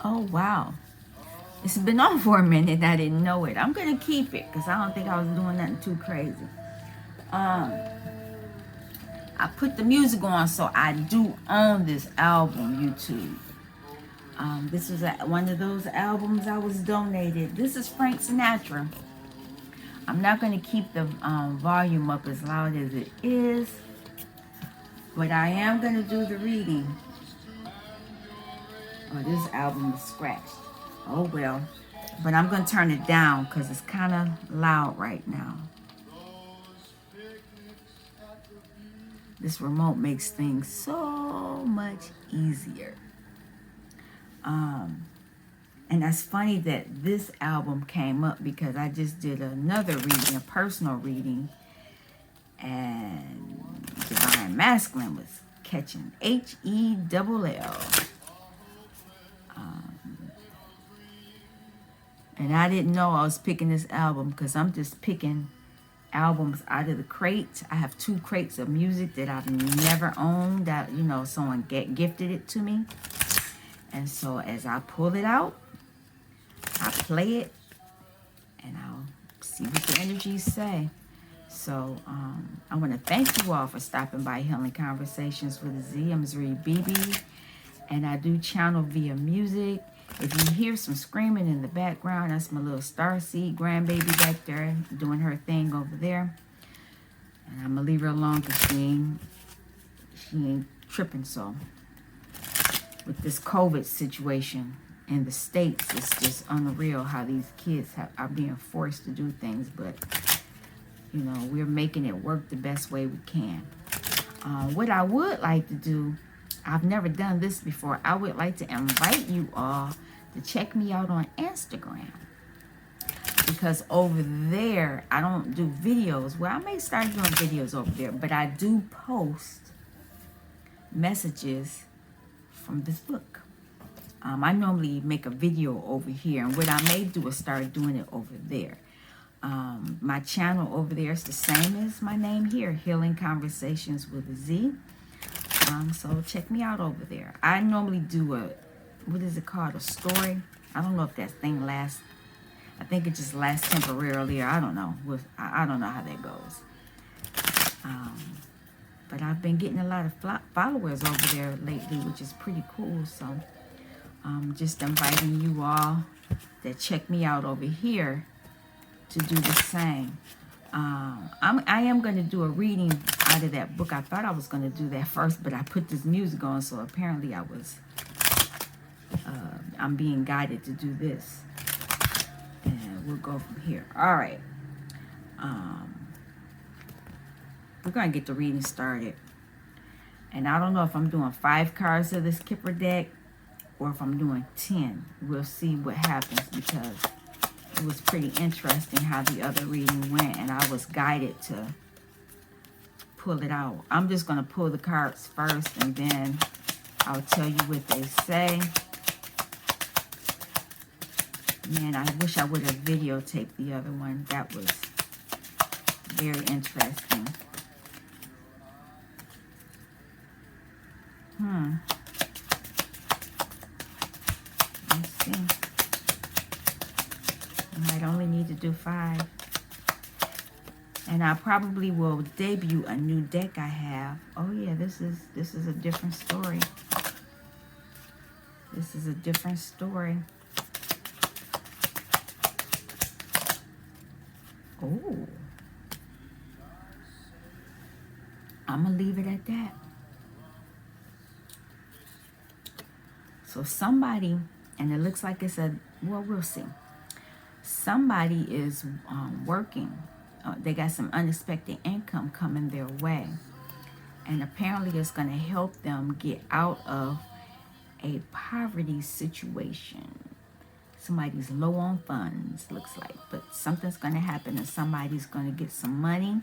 Oh, wow. It's been on for a minute. I didn't know it. I'm going to keep it because I don't think I was doing nothing too crazy. Um, I put the music on, so I do own this album, YouTube. This was one of those albums I was donated. This is Frank Sinatra. I'm not going to keep the volume up as loud as it is, but I am going to do the reading. Oh, this album is scratched. Oh, well. But I'm going to turn it down because it's kind of loud right now. This remote makes things so much easier. And that's funny that this album came up because I just did another reading, a personal reading, and Divine Masculine was catching H-E-double-L. And I didn't know I was picking this album because I'm just picking albums out of the crates. I have 2 crates of music that I've never owned, that, you know, someone gifted it to me. And so as I pull it out, I play it, and I'll see what the energies say. So I want to thank you all for stopping by Healing Conversations with a Z. I'm Zuri BB, and I do channel via music. If you hear some screaming in the background, that's my little starseed grandbaby back there doing her thing over there. And I'm going to leave her alone because she ain't tripping. So with this COVID situation in the States, it's just unreal how these kids are being forced to do things. But, you know, we're making it work the best way we can. What I would like to do, I've never done this before. I would like to invite you all to check me out on Instagram. Because over there, I don't do videos. Well, I may start doing videos over there, but I do post messages from this book. I normally make a video over here, and what I may do is start doing it over there. My channel over there is the same as my name here, Healing Conversations with a Z. So check me out over there. I normally do what is it called? A story. I don't know if that thing lasts. I think it just lasts temporarily, or I don't know. I don't know how that goes. But I've been getting a lot of followers over there lately, which is pretty cool. So I'm just inviting you all that check me out over here to do the same. I am going to do a reading out of that book. I thought I was going to do that first, but I put this music on, so apparently I'm being guided to do this. And we'll go from here. All right. We're going to get the reading started. And I don't know if I'm doing 5 cards of this Kipper deck or if I'm doing 10. We'll see what happens, because it was pretty interesting how the other reading went, and I was guided to pull it out. I'm just going to pull the cards first, and then I'll tell you what they say. Man, I wish I would have videotaped the other one. That was very interesting. Let's see. I might only need to do 5. And I probably will debut a new deck I have. Oh yeah, this is a different story. This is a different story. Oh. I'm going to leave it at that. So somebody, and it looks like it's well, we'll see. Somebody is working. They got some unexpected income coming their way. And apparently it's going to help them get out of a poverty situation. Somebody's low on funds, looks like. But something's going to happen, and somebody's going to get some money.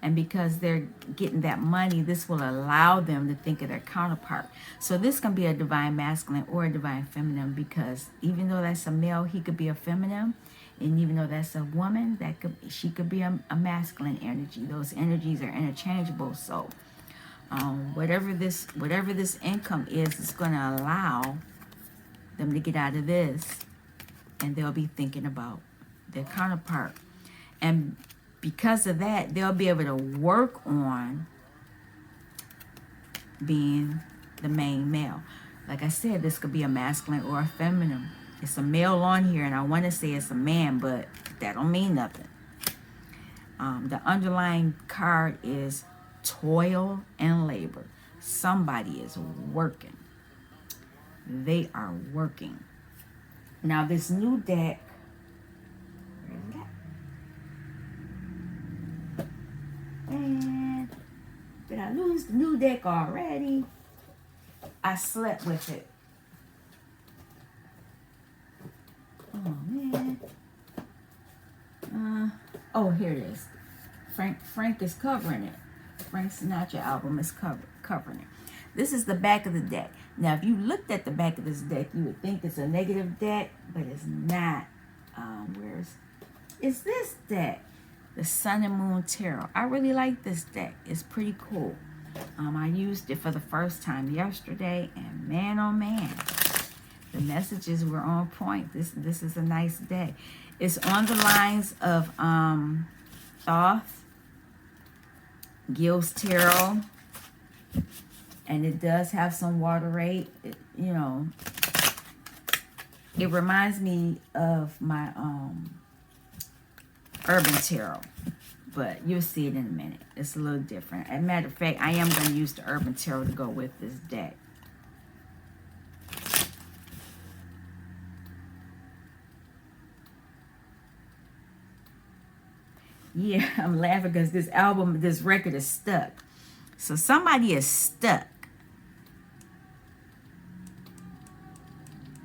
And because they're getting that money, this will allow them to think of their counterpart. So this can be a divine masculine or a divine feminine, because even though that's a male, he could be a feminine. And even though that's a woman, she could be a masculine energy. Those energies are interchangeable. So whatever this income is going to allow them to get out of this, and they'll be thinking about their counterpart. And because of that, they'll be able to work on being the main male. Like I said, this could be a masculine or a feminine. It's a male on here, and I want to say it's a man, but that don't mean nothing. The underlying card is toil and labor. Somebody is working. They are working. Now this new deck, where is that? And did I lose the new deck already? I slept with it. Oh man. Oh, here it is. Frank is covering it. Frank Sinatra album is covering it. This is the back of the deck. Now, if you looked at the back of this deck, you would think it's a negative deck, but it's not. It's this deck, the Sun and Moon Tarot. I really like this deck. It's pretty cool. I used it for the first time yesterday, and man, oh man, the messages were on point. This is a nice deck. It's on the lines of Thoth, Gil's Tarot, and it does have some water rate. It reminds me of my Urban Tarot, but you'll see it in a minute. It's a little different. As a matter of fact, I am going to use the Urban Tarot to go with this deck. Yeah, I'm laughing because this record is stuck. So somebody is stuck.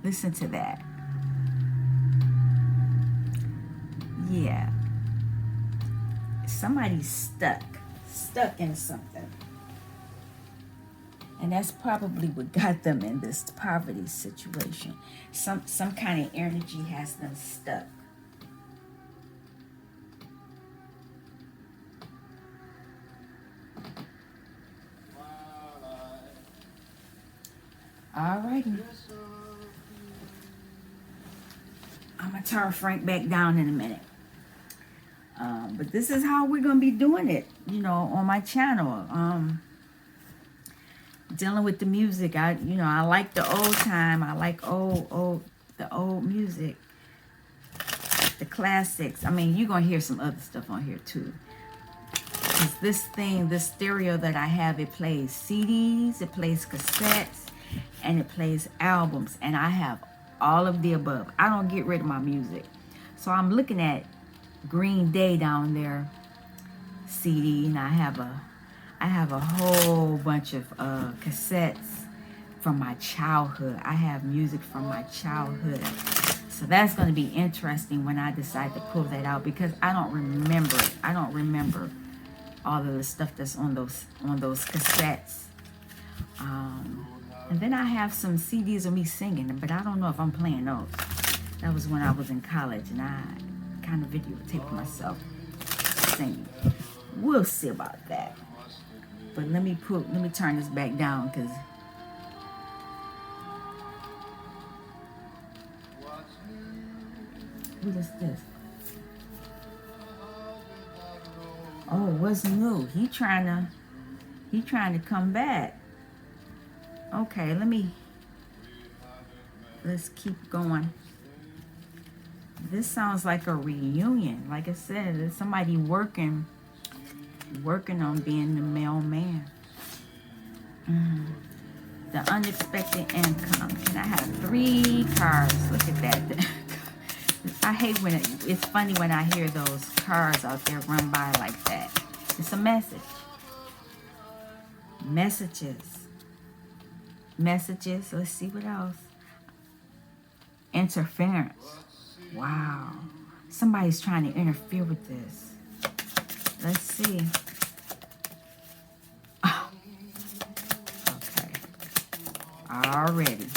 Listen to that. Yeah. Somebody's stuck in something. And that's probably what got them in this poverty situation. Some kind of energy has them stuck. Alrighty. I'm going to turn Frank back down in a minute. But this is how we're going to be doing it, on my channel. Dealing with the music. I like the old time. I like the old music. The classics. I mean, you're going to hear some other stuff on here too. Because this stereo that I have, it plays CDs, it plays cassettes, and it plays albums. And I have all of the above. I don't get rid of my music. So I'm looking at Green Day down there CD, and I have a whole bunch of cassettes from my childhood. I have music from my childhood. So that's going to be interesting when I decide to pull that out, because I don't remember it. I don't remember all of the stuff that's on those cassettes. And then I have some CDs of me singing, but I don't know if I'm playing those. That was when I was in college, and I kind of videotaped myself singing. We'll see about that. But let me turn this back down, because what is this? Oh, what's new? He trying to come back. Okay, let's keep going. This sounds like a reunion. Like I said, there's somebody working on being the male man. The unexpected income. Can I have 3 cards? Look at that. I hate when it's funny when I hear those cars out there run by like that. It's a message. Messages. Let's see what else. Interference. Wow. Somebody's trying to interfere with this. Let's see. Oh. Okay. Already.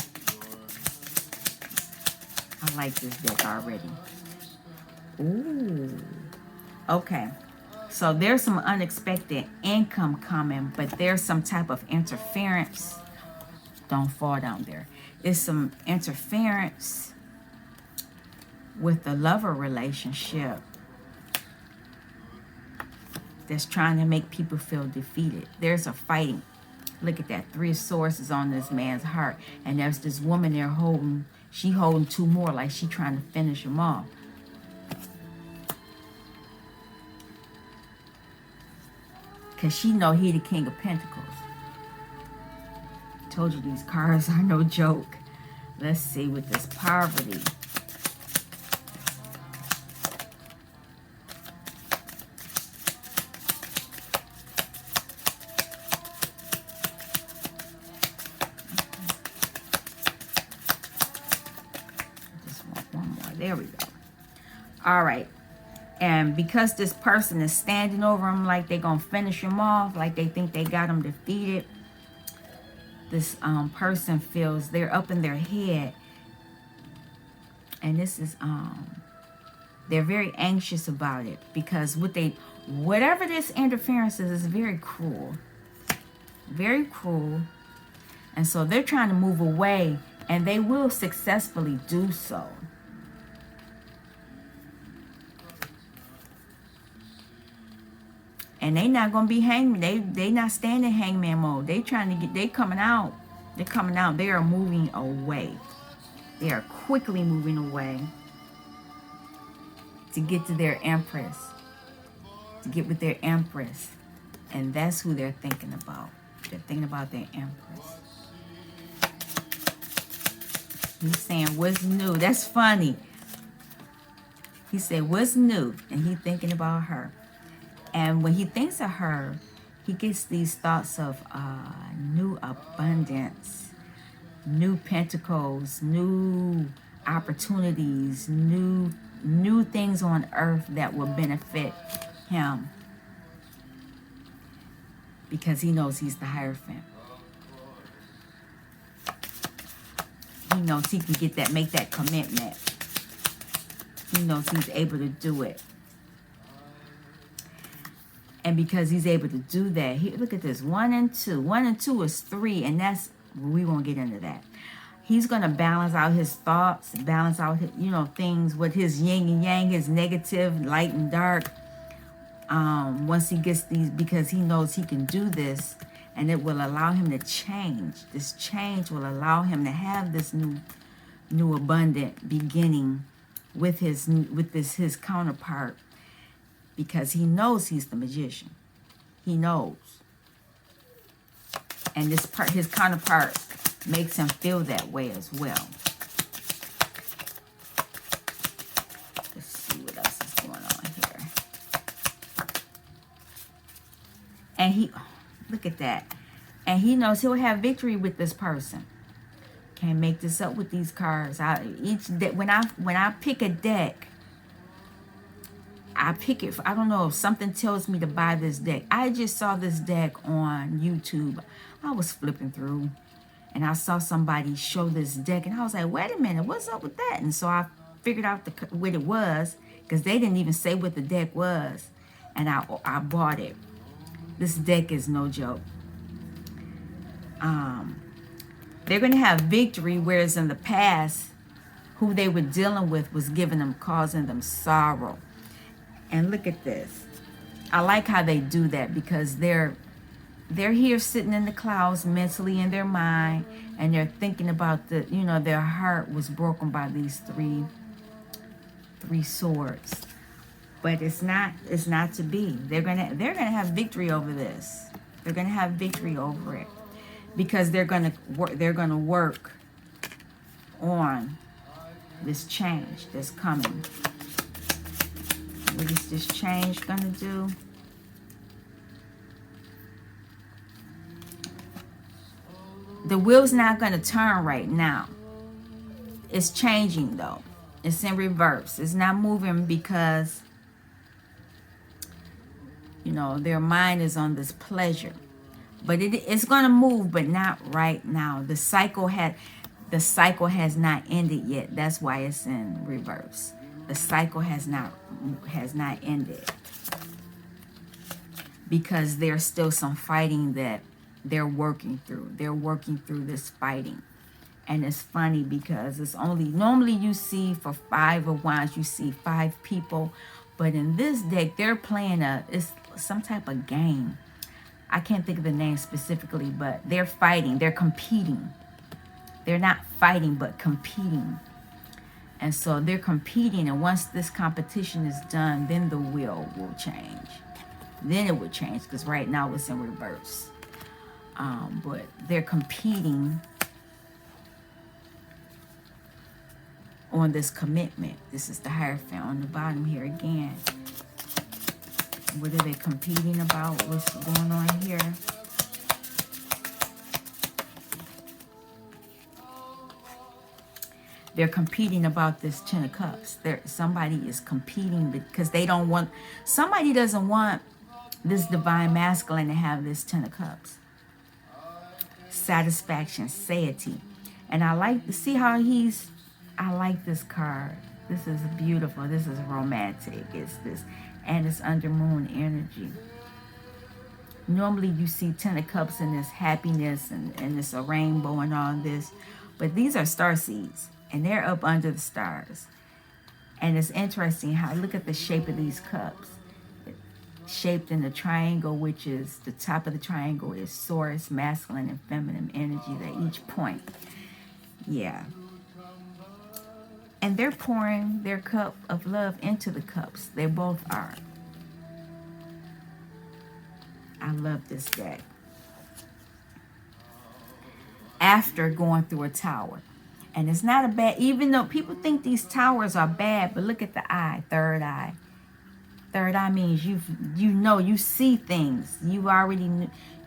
I like this deck already. Ooh. Okay. So there's some unexpected income coming, but there's some type of interference. Don't fall down there. It's some interference with the lover relationship that's trying to make people feel defeated. There's a fighting. Look at that. 3 of Swords is on this man's heart. And there's this woman there holding, she holding 2 more, like she trying to finish them off. Because she know he the King of Pentacles. Told you these cards are no joke. Let's see with this poverty. Just want one more. There we go. All right. And because this person is standing over him like they're going to finish him off, like they think they got him defeated, this person feels they're up in their head. And this is, they're very anxious about it because whatever this interference is very cruel. Very cruel. And so they're trying to move away, and they will successfully do so. And they not gonna be hangman. They not staying in hangman mode. They trying to get. They coming out. They're coming out. They are moving away. They are quickly moving away to get to their empress. To get with their empress, and that's who they're thinking about. They're thinking about their empress. He's saying, "What's new?" That's funny. He said, "What's new?" And he's thinking about her. And when he thinks of her, he gets these thoughts of new abundance, new pentacles, new opportunities, new things on earth that will benefit him. Because he knows he's the Hierophant. He knows he can get that, make that commitment. He knows he's able to do it. And because he's able to do that, look at this, 1 and 2. 1 and 2 is 3, and we won't get into that. He's going to balance out his thoughts, balance out his, things with his yin and yang, his negative, light and dark. Once he gets these, because he knows he can do this, and it will allow him to change. This change will allow him to have this new abundant beginning with his counterpart. Because he knows he's the magician. He knows. And his counterpart makes him feel that way as well. Let's see what else is going on here. And look at that. And he knows he'll have victory with this person. Can't make this up with these cards. When I pick a deck, I pick it. I don't know if something tells me to buy this deck. I just saw this deck on YouTube. I was flipping through, and I saw somebody show this deck, and I was like, "Wait a minute, what's up with that?" And so I figured out what it was, because they didn't even say what the deck was, and I bought it. This deck is no joke. They're gonna have victory, whereas in the past, who they were dealing with was causing them sorrow. And look at this. I like how they do that, because they're here sitting in the clouds mentally in their mind, and they're thinking about their heart was broken by these three swords. But it's not to be. They're gonna have victory over this. They're gonna have victory over it, because they're gonna work on this change that's coming. What is this change going to do? The wheel's not going to turn right now. It's changing, though. It's in reverse. It's not moving because, their mind is on this pleasure. But it's going to move, but not right now. The cycle has not ended yet. That's why it's in reverse. The cycle has not ended, because there's still some fighting that they're working through. They're working through this fighting. And it's funny because it's only, normally you see for 5 of Wands, you see 5 people. But in this deck, they're playing it's some type of game. I can't think of the name specifically, but they're fighting. They're competing. They're not fighting, but competing. And so they're competing. And once this competition is done, then the wheel will change. Then it would change, because right now it's in reverse. But they're competing on this commitment. This is the Hierophant on the bottom here again. What are they competing about? What's going on here? They're competing about this 10 of Cups. Somebody is competing because they don't want, somebody doesn't want this divine masculine to have this 10 of Cups. Satisfaction, satiety. And I like to see how I like this card. This is beautiful. This is romantic. It's this, and it's under moon energy. Normally you see 10 of Cups and this happiness and it's a rainbow and all this. But these are star seeds. And they're up under the stars. And it's interesting how, look at the shape of these cups. Shaped in a triangle, which is, the top of the triangle is source, masculine and feminine energies at each point. Yeah. And they're pouring their cup of love into the cups. They both are. I love this deck. After going through a tower. And it's not a bad, even though people think these towers are bad, but look at the eye, third eye. Third eye means you see things. You already,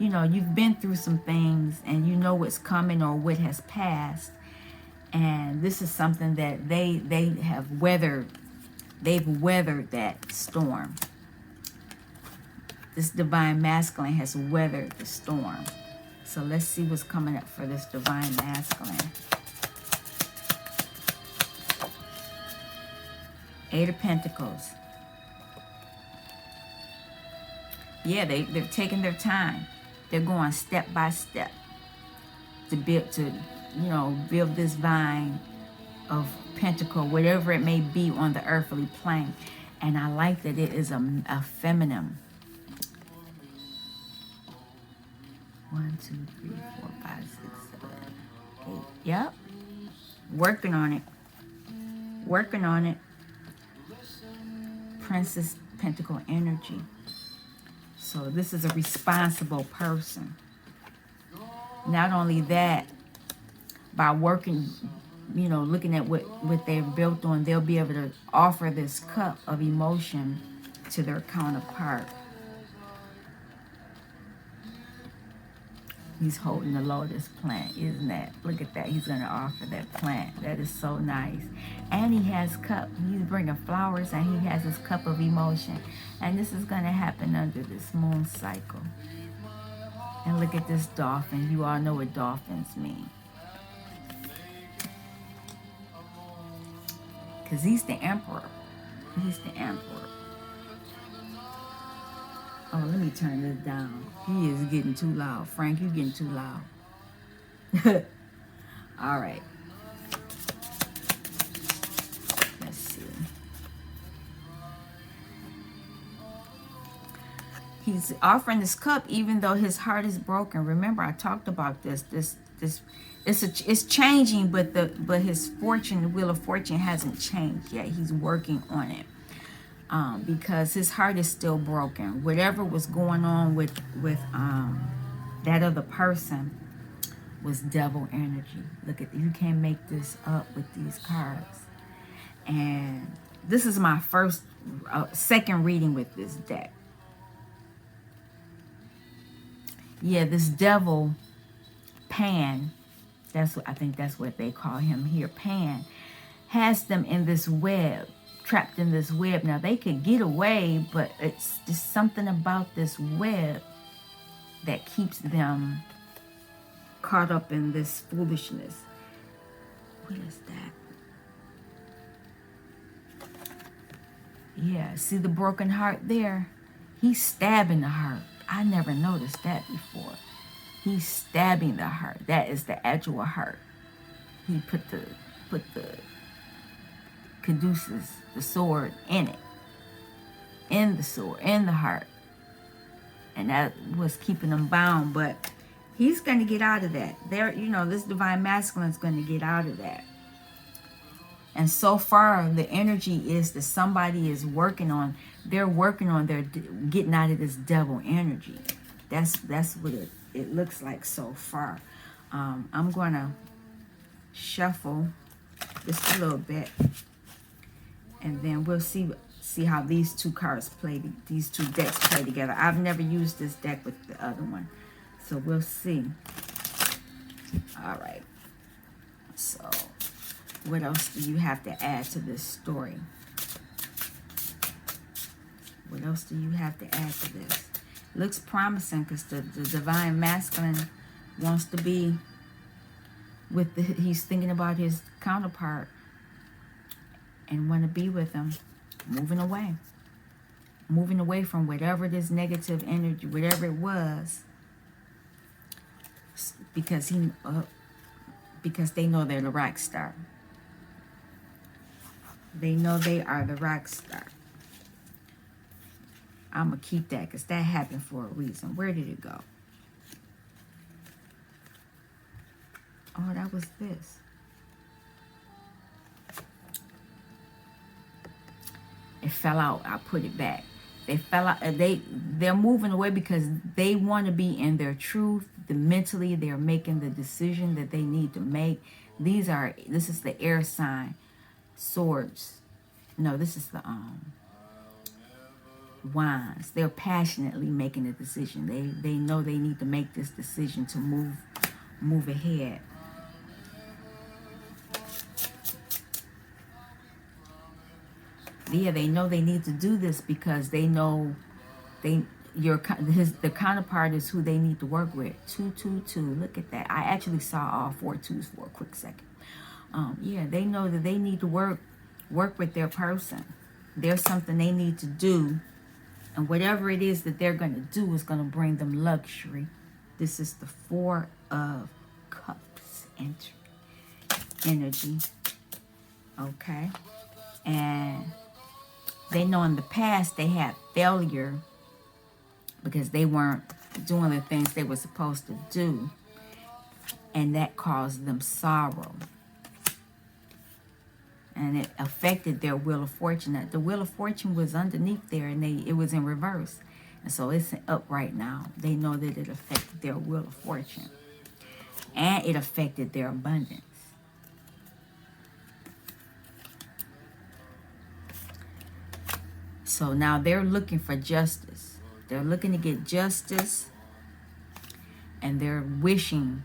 you've been through some things and you know what's coming or what has passed. And this is something that they have weathered. They've weathered that storm. This divine masculine has weathered the storm. So let's see what's coming up for this divine masculine. 8 of Pentacles. Yeah, they're taking their time. They're going step by step to build this vine of pentacle, whatever it may be on the earthly plane. And I like that it is a feminine. 1, 2, 3, 4, 5, 6, 7, 8. Yep. Working on it. Working on it. Princess Pentacle energy. So this is a responsible person. Not only that, by working, looking at what they've built on, they'll be able to offer this cup of emotion to their counterpart. He's holding the lotus plant, isn't that? Look at that. He's going to offer that plant. That is so nice. And he has cup. He's bringing flowers and he has his cup of emotion. And this is going to happen under this moon cycle. And look at this dolphin. You all know what dolphins mean. Because he's the emperor. He's the emperor. Oh, let me turn this down. He is getting too loud. Frank, you're getting too loud. All right. Let's see. He's offering this cup even though his heart is broken. Remember, I talked about this. It's changing, but his fortune, the wheel of fortune, hasn't changed yet. He's working on it. Because his heart is still broken. Whatever was going on with that other person was devil energy. Look at, you can't make this up with these cards. And this is my second reading with this deck. Yeah, this devil, Pan, I think that's what they call him here, Pan, has them in this web. Trapped in this web. Now they could get away, but it's just something about this web that keeps them caught up in this foolishness. What is that? Yeah, see the broken heart there? He's stabbing the heart. I never noticed that before. He's stabbing the heart. That is the actual heart. He put the caduceus, the sword, in it. In the sword, in the heart. And that was keeping him bound, but he's going to get out of that. There, this divine masculine is going to get out of that. And so far, the energy is that somebody is working on, they're getting out of this devil energy. That's what it looks like so far. I'm going to shuffle just a little bit, and then we'll see how these two cards these two decks play together. I've never used this deck with the other one, so we'll see. All right. So, what else do you have to add to this story? What else do you have to add to this? Looks promising because the divine masculine wants to be with he's thinking about his counterpart and want to be with him. Moving away from whatever this negative energy, whatever it was, because they know they're the rock star. They know they are the rock star. I'm gonna keep that because that happened for a reason. Where did it go? Oh, that was this. It fell out. I put it back. They fell out. They're moving away because they want to be in their truth. Mentally, they're making the decision that they need to make. This is the air sign. Swords. No, this is the wands. They're passionately making a decision. They know they need to make this decision to move ahead. Yeah, they know they need to do this because they know the counterpart is who they need to work with. 222. Look at that. I actually saw all 4 twos for a quick second. Yeah, they know that they need to work with their person. There's something they need to do, and whatever it is that they're going to do is going to bring them luxury. This is the 4 of Cups energy. Okay, and they know in the past they had failure because they weren't doing the things they were supposed to do, and that caused them sorrow. And it affected their wheel of fortune. The wheel of fortune was underneath there, and it was in reverse. And so it's up right now. They know that it affected their wheel of fortune. And it affected their abundance. So now they're looking for justice. They're looking to get justice. And they're wishing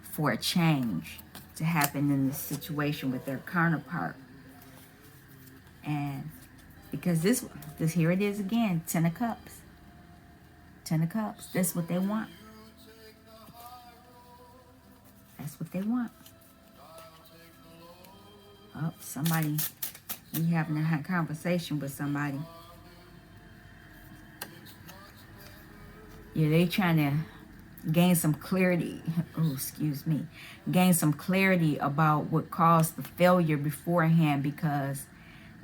for a change to happen in this situation with their counterpart. And because this here it is again, 10 of Cups. 10 of Cups. That's what they want. That's what they want. Oh, somebody, we having a conversation with somebody. Yeah, they trying to gain some clarity. Oh, excuse me. Gain some clarity about what caused the failure beforehand, because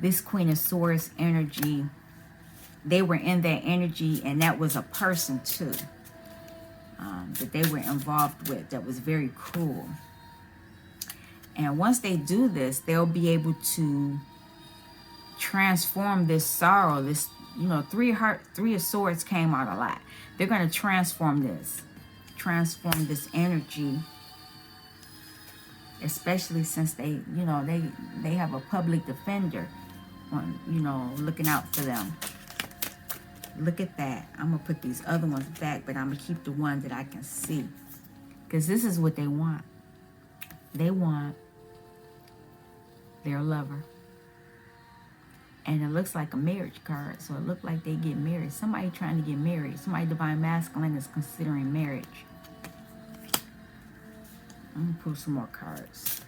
this Queen of Swords energy, they were in that energy, and that was a person too that they were involved with that was very cruel. And once they do this, they'll be able to transform this sorrow. This, 3 of Swords came out a lot. They're going to transform this energy, especially since they have a public defender on, looking out for them. Look at that. I'm going to put these other ones back, but I'm going to keep the one that I can see, because this is what they want. They want their lover. And it looks like a marriage card, so it looked like they get married. Somebody trying to get married. Somebody divine masculine is considering marriage. I'm going to pull some more cards.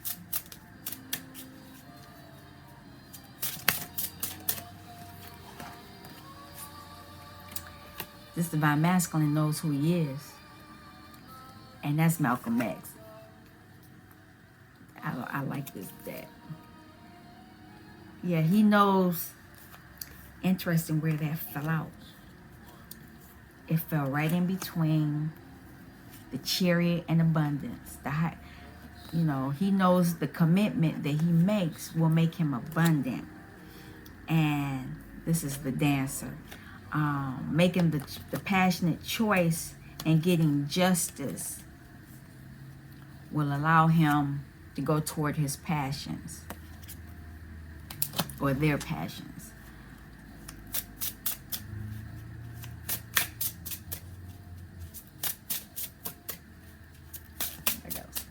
This divine masculine knows who he is. And that's Malcolm X. I like this deck. Yeah, he knows. Interesting where that fell out. It fell right in between the Chariot and Abundance. He knows the commitment that he makes will make him abundant. And this is the Dancer. Making the passionate choice and getting justice will allow him to go toward his passions, or their passions. There goes.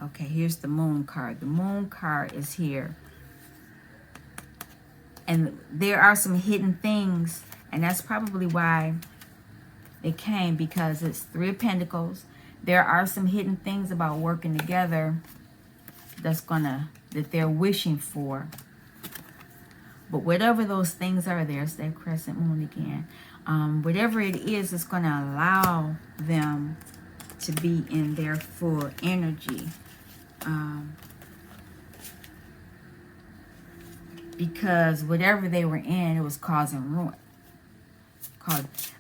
Okay, here's the Moon card. The Moon card is here. And there are some hidden things, and that's probably why it came, because it's Three of Pentacles. There are some hidden things about working together that they're wishing for. But whatever those things are, there's that crescent moon again. Whatever it is, it's going to allow them to be in their full energy. Because whatever they were in, it was causing ruin.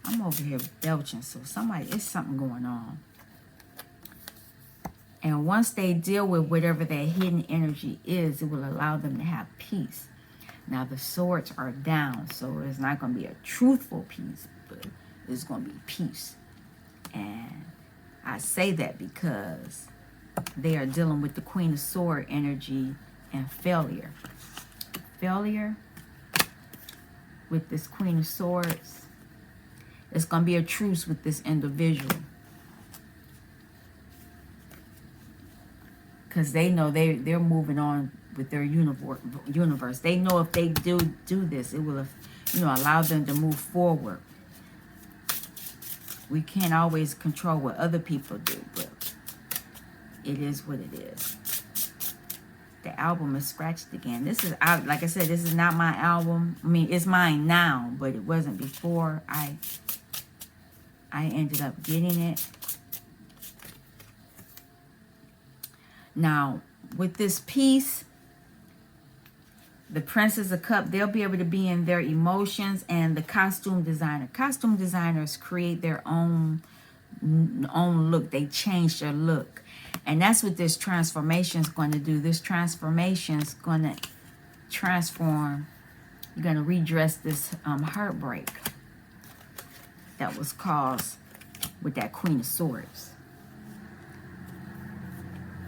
I'm over here belching, so it's something going on. And once they deal with whatever that hidden energy is, it will allow them to have peace. Now the swords are down, so it's not going to be a truthful peace, but it's going to be peace. And I say that because they are dealing with the Queen of Swords energy and failure. Failure with this Queen of Swords. It's going to be a truce with this individual. Because they know they're moving on with their universe. They know if they do this, it will, allow them to move forward. We can't always control what other people do, but it is what it is. The album is scratched again. This is, like I said, this is not my album. I mean, it's mine now, but it wasn't before I ended up getting it. Now, with this piece, the Princess of Cups, they'll be able to be in their emotions, and the costume designer. Costume designers create their own look. They change their look. And that's what this transformation is going to do. This transformation is going to transform. You're going to redress this heartbreak that was caused with that Queen of Swords,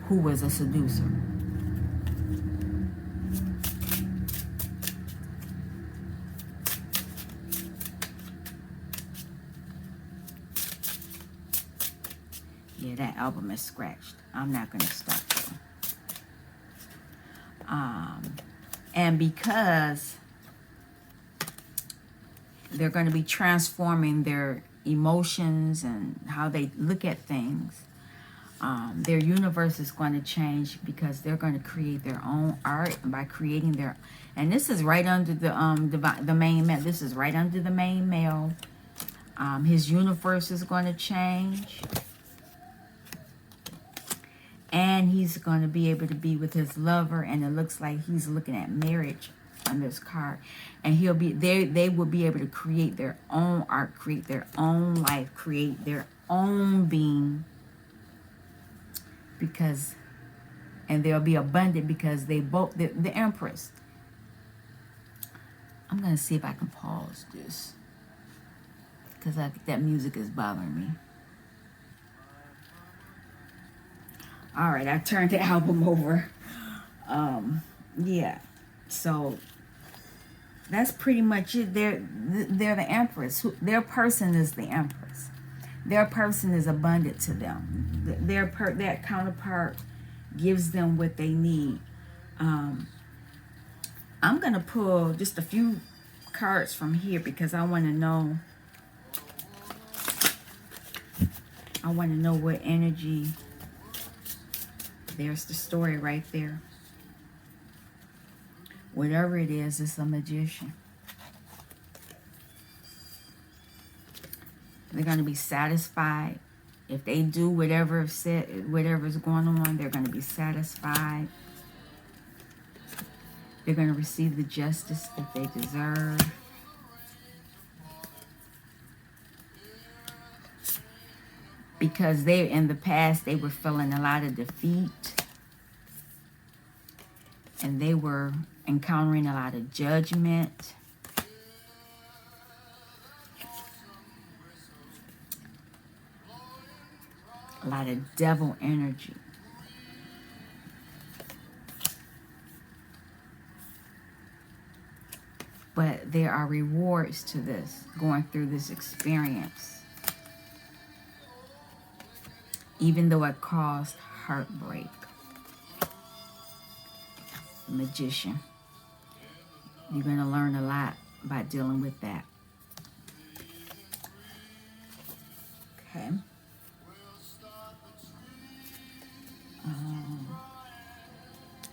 who was a seducer. Yeah, that album is scratched. I'm not going to stop though. And because they're going to be transforming their emotions and how they look at things, their universe is going to change, because they're going to create their own art by creating their. And this is right under the main male. This is right under the main male. His universe is going to change. And he's going to be able to be with his lover, and it looks like he's looking at marriage on this card. And he'll be there. They will be able to create their own art, create their own life, create their own being, and they'll be abundant because they both, the Empress. I'm going to see if I can pause this, because that music is bothering me. All right, I turned the album over. Yeah, so that's pretty much it. They're the Empress. Their person is the Empress. Their person is abundant to them. That counterpart gives them what they need. I'm gonna pull just a few cards from here, because I want to know. I want to know what energy. There's the story right there. Whatever it is, it's a magician. They're going to be satisfied. If they do whatever's going on, they're going to be satisfied. They're going to receive the justice that they deserve. Because in the past, they were feeling a lot of defeat. And they were encountering a lot of judgment. A lot of devil energy. But there are rewards to this, going through this experience. Even though it caused heartbreak. The magician. You're going to learn a lot by dealing with that. Okay.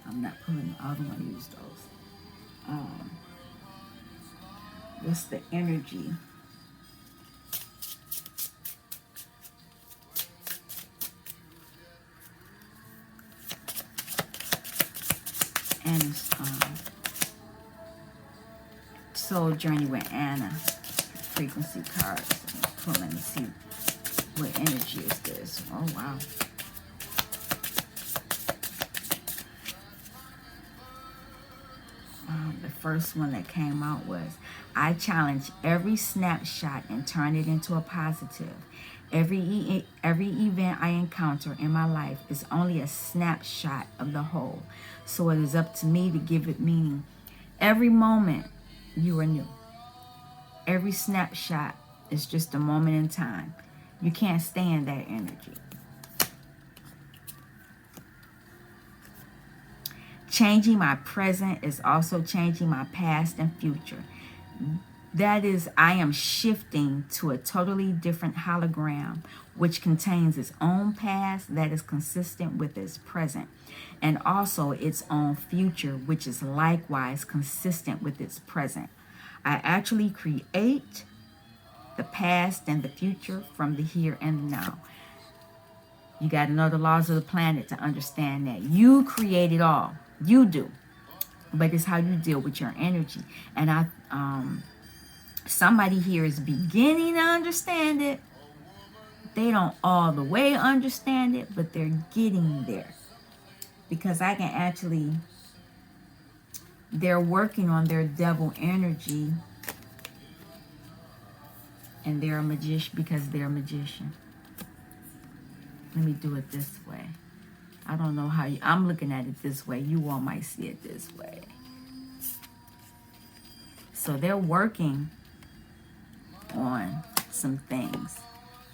I'm not pulling the other one, use those. What's the energy? And Soul Journey with Anna. Frequency cards. I'm pulling to see what energy is this. Oh, wow. The first one that came out was, I challenge every snapshot and turn it into a positive. Every event I encounter in my life is only a snapshot of the whole. So it is up to me to give it meaning. Every moment, you are new. Every snapshot is just a moment in time. You can't stand that energy. Changing my present is also changing my past and future. That is, I am shifting to a totally different hologram, which contains its own past that is consistent with its present, and also its own future, which is likewise consistent with its present. I actually create the past and the future from the here and the now. You got to know the laws of the planet to understand that. You create it all. You do. But it's how you deal with your energy. And somebody here is beginning to understand it. They don't all the way understand it, but they're getting there. Because I can actually, they're working on their devil energy. And they're a magician because they're a magician. Let me do it this way. I don't know how I'm looking at it this way. You all might see it this way. So they're working on some things.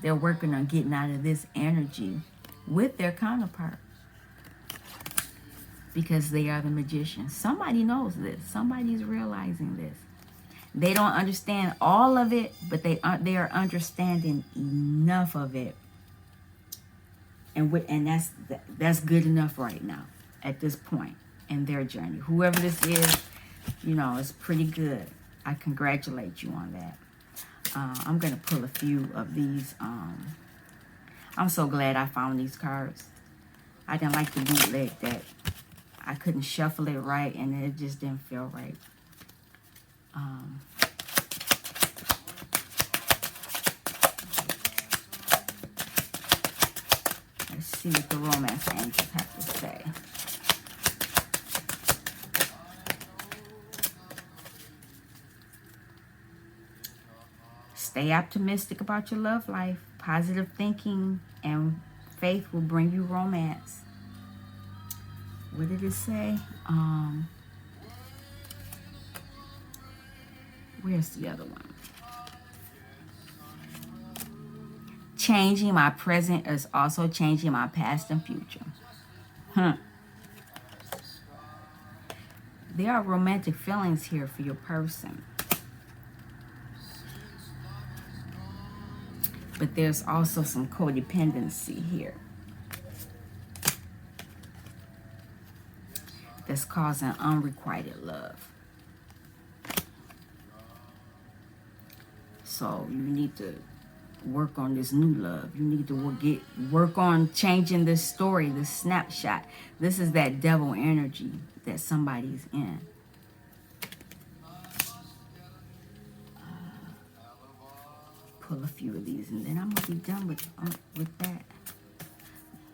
They're working on getting out of this energy with their counterpart. Because they are the magician. Somebody knows this. Somebody's realizing this. They don't understand all of it, but they are understanding enough of it. And that's good enough right now at this point in their journey. Whoever this is, it's pretty good. I congratulate you on that. I'm going to pull a few of these. I'm so glad I found these cards. I didn't like the bootleg that I couldn't shuffle it right, and it just didn't feel right. Let's see what the romance angels have to say. Stay optimistic about your love life. Positive thinking and faith will bring you romance. What did it say? Where's the other one? Changing my present is also changing my past and future. There are romantic feelings here for your person. But there's also some codependency here. The that's causing unrequited love. So you need to work on this new love. You need to work on changing this story, this snapshot. This is that devil energy that somebody's in. Pull a few of these, and then I'm gonna be done with that.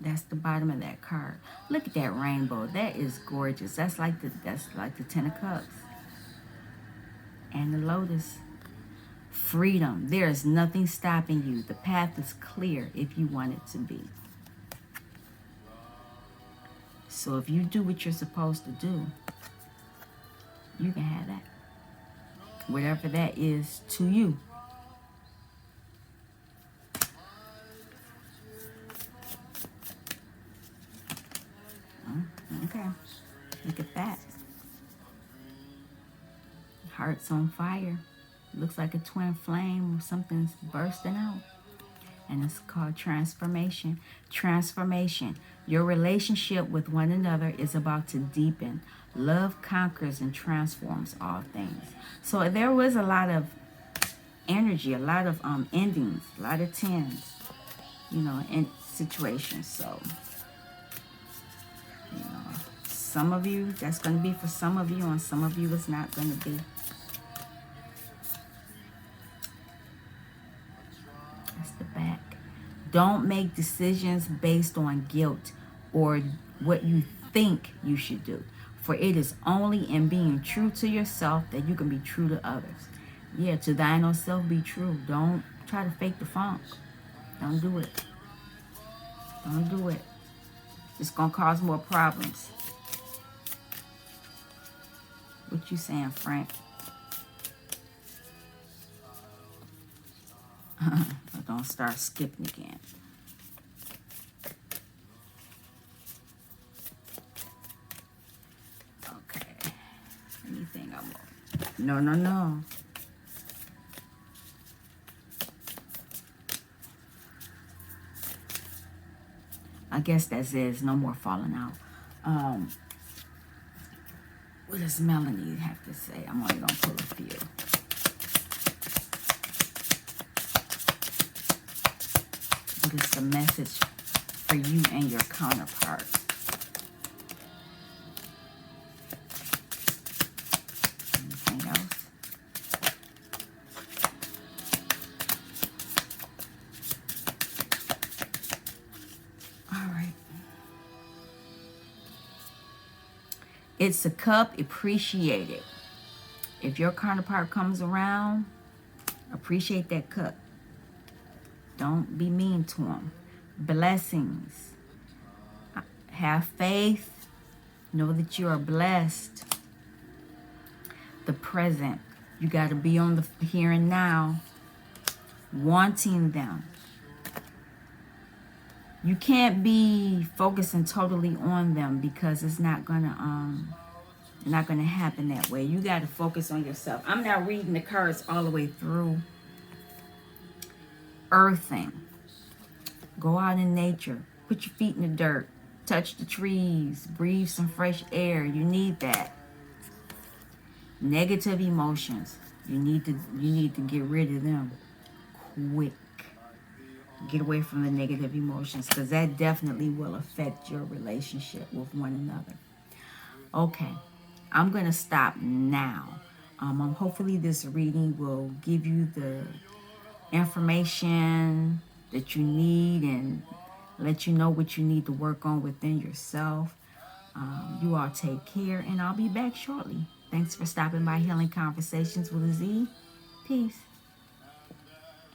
That's the bottom of that card. Look at that rainbow. That is gorgeous. That's like the Ten of Cups and the Lotus. Freedom. There is nothing stopping you. The path is clear if you want it to be. So if you do what you're supposed to do, you can have that. Whatever that is to you. Okay. Look at that. Heart's on fire. Looks like a twin flame or something's bursting out. And it's called transformation. Transformation. Your relationship with one another is about to deepen. Love conquers and transforms all things. So there was a lot of energy, a lot of endings, a lot of tens, in situations. So, some of you, that's going to be for some of you, and some of you it's not going to be. That's the back. Don't make decisions based on guilt or what you think you should do. For it is only in being true to yourself that you can be true to others. Yeah, to thine own self be true. Don't try to fake the funk. Don't do it. Don't do it. It's going to cause more problems. What you saying, Frank? Don't start skipping again. Okay. Anything I want? No. I guess that's it. No more falling out. What does Melanie have to say? I'm only going to pull a few. What is the message for you and your counterpart? Anything else? All right. It's a cup, appreciate it. If your counterpart comes around, appreciate that cup. Don't be mean to them. Blessings. Have faith. Know that you are blessed. The present. You got to be on the here and now. Wanting them. You can't be focusing totally on them because it's not gonna happen that way. You got to focus on yourself. I'm not reading the cards all the way through. Earthing. Go out in nature. Put your feet in the dirt. Touch the trees. Breathe some fresh air. You need that. Negative emotions. You need to get rid of them quick. Get away from the negative emotions because that definitely will affect your relationship with one another. Okay, I'm going to stop now. Hopefully this reading will give you the information that you need and let you know what you need to work on within yourself. You all take care, and I'll be back shortly. Thanks for stopping by Healing Conversations with Z. Peace.